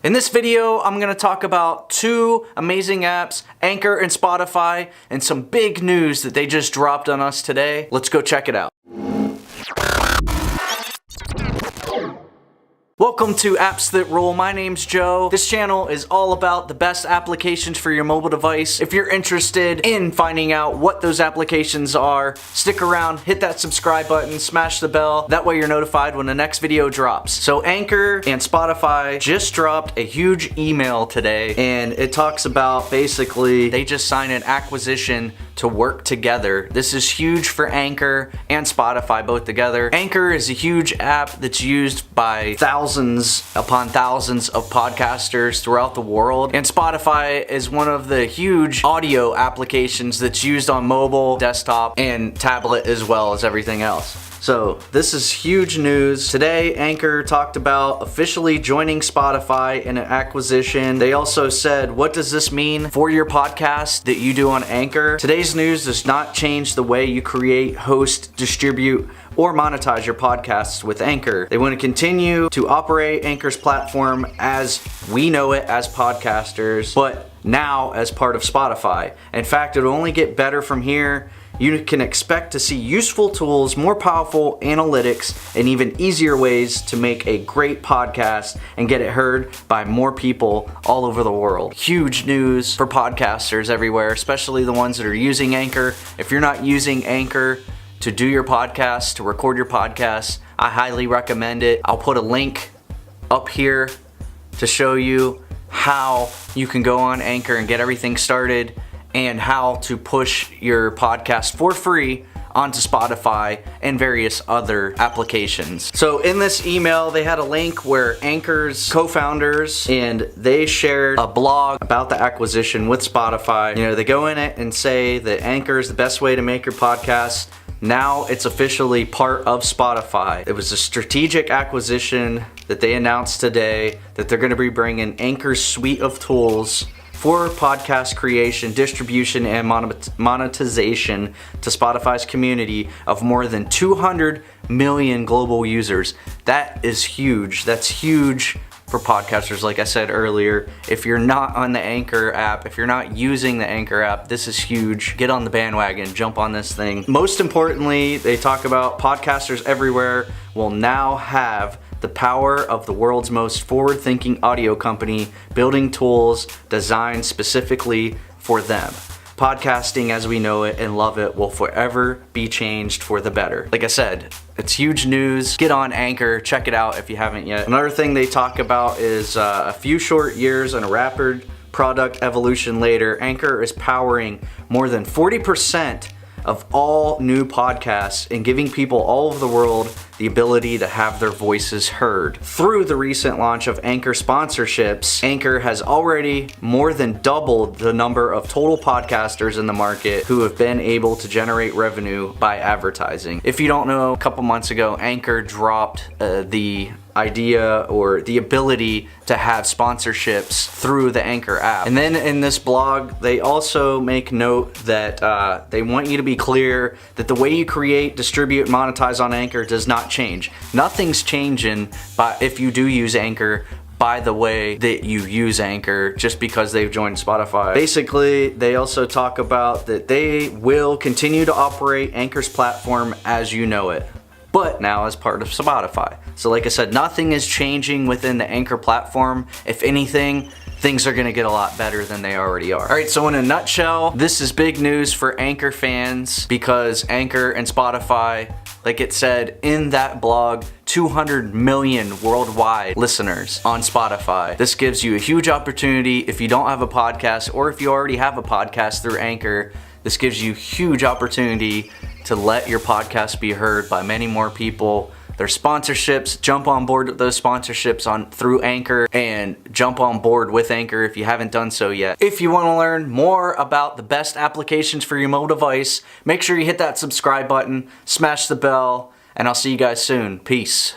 In this video, I'm going to talk about two amazing apps, Anchor and Spotify, and some big news that they just dropped on us today. Let's go check it out. Welcome to Apps That Rule. My name's Joe. This channel is all about the best applications for your mobile device. If you're interested in finding out what those applications are, stick around, hit that subscribe button, smash the bell. That way you're notified when the next video drops. So Anchor and Spotify just dropped a huge email today, and it talks about basically they just signed an acquisition to work together. This is huge for Anchor and Spotify both together. Anchor is a huge app that's used by thousands upon thousands of podcasters throughout the world. And Spotify is one of the huge audio applications that's used on mobile, desktop, and tablet as well as everything else. So this is huge news. Today, Anchor talked about officially joining Spotify in an acquisition. They also said, what does this mean for your podcast that you do on Anchor? Today's news does not change the way you create, host, distribute, or monetize your podcasts with Anchor. They want to continue to operate Anchor's platform as we know it as podcasters, but now as part of Spotify. In fact, it'll only get better from here. You can expect to see useful tools, more powerful analytics, and even easier ways to make a great podcast and get it heard by more people all over the world. Huge news for podcasters everywhere, especially the ones that are using Anchor. If you're not using Anchor to do your podcast, to record your podcast, I highly recommend it. I'll put a link up here to show you how you can go on Anchor and get everything started, and how to push your podcast for free onto Spotify and various other applications. So in this email, they had a link where Anchor's co-founders, and they shared a blog about the acquisition with Spotify. You know, they go in it and say that Anchor is the best way to make your podcast. Now it's officially part of Spotify. It was a strategic acquisition that they announced today, that they're going to be bringing Anchor's suite of tools for podcast creation, distribution, and monetization to Spotify's community of more than 200 million global users. That is huge. That's huge for podcasters, like I said earlier. If you're not on the Anchor app, if you're not using the Anchor app, this is huge. Get on the bandwagon, jump on this thing. Most importantly, they talk about podcasters everywhere will now have the power of the world's most forward-thinking audio company, building tools designed specifically for them. Podcasting as we know it and love it will forever be changed for the better. Like I said, it's huge news. Get on Anchor, check it out if you haven't yet. Another thing they talk about is a few short years and a rapid product evolution later, Anchor is powering more than 40% of all new podcasts and giving people all over the world the ability to have their voices heard. Through the recent launch of Anchor sponsorships, Anchor has already more than doubled the number of total podcasters in the market who have been able to generate revenue by advertising. If you don't know, a couple months ago, Anchor dropped the idea or the ability to have sponsorships through the Anchor app. And then in this blog, they also make note that they want you to be clear that the way you create, distribute, and monetize on Anchor does not change. Nothing's changing if you do use Anchor by the way that you use Anchor just because they've joined Spotify. Basically, they also talk about that they will continue to operate Anchor's platform as you know it, but now as part of Spotify. So like I said, nothing is changing within the Anchor platform. If anything, things are gonna get a lot better than they already are. All right, so in a nutshell, this is big news for Anchor fans because Anchor and Spotify, like it said in that blog, 200 million worldwide listeners on Spotify. This gives you a huge opportunity if you don't have a podcast, or if you already have a podcast through Anchor. This gives you huge opportunity to let your podcast be heard by many more people. There's sponsorships. Jump on board with those sponsorships through Anchor, and jump on board with Anchor if you haven't done so yet. If you want to learn more about the best applications for your mobile device, make sure you hit that subscribe button, smash the bell, and I'll see you guys soon. Peace.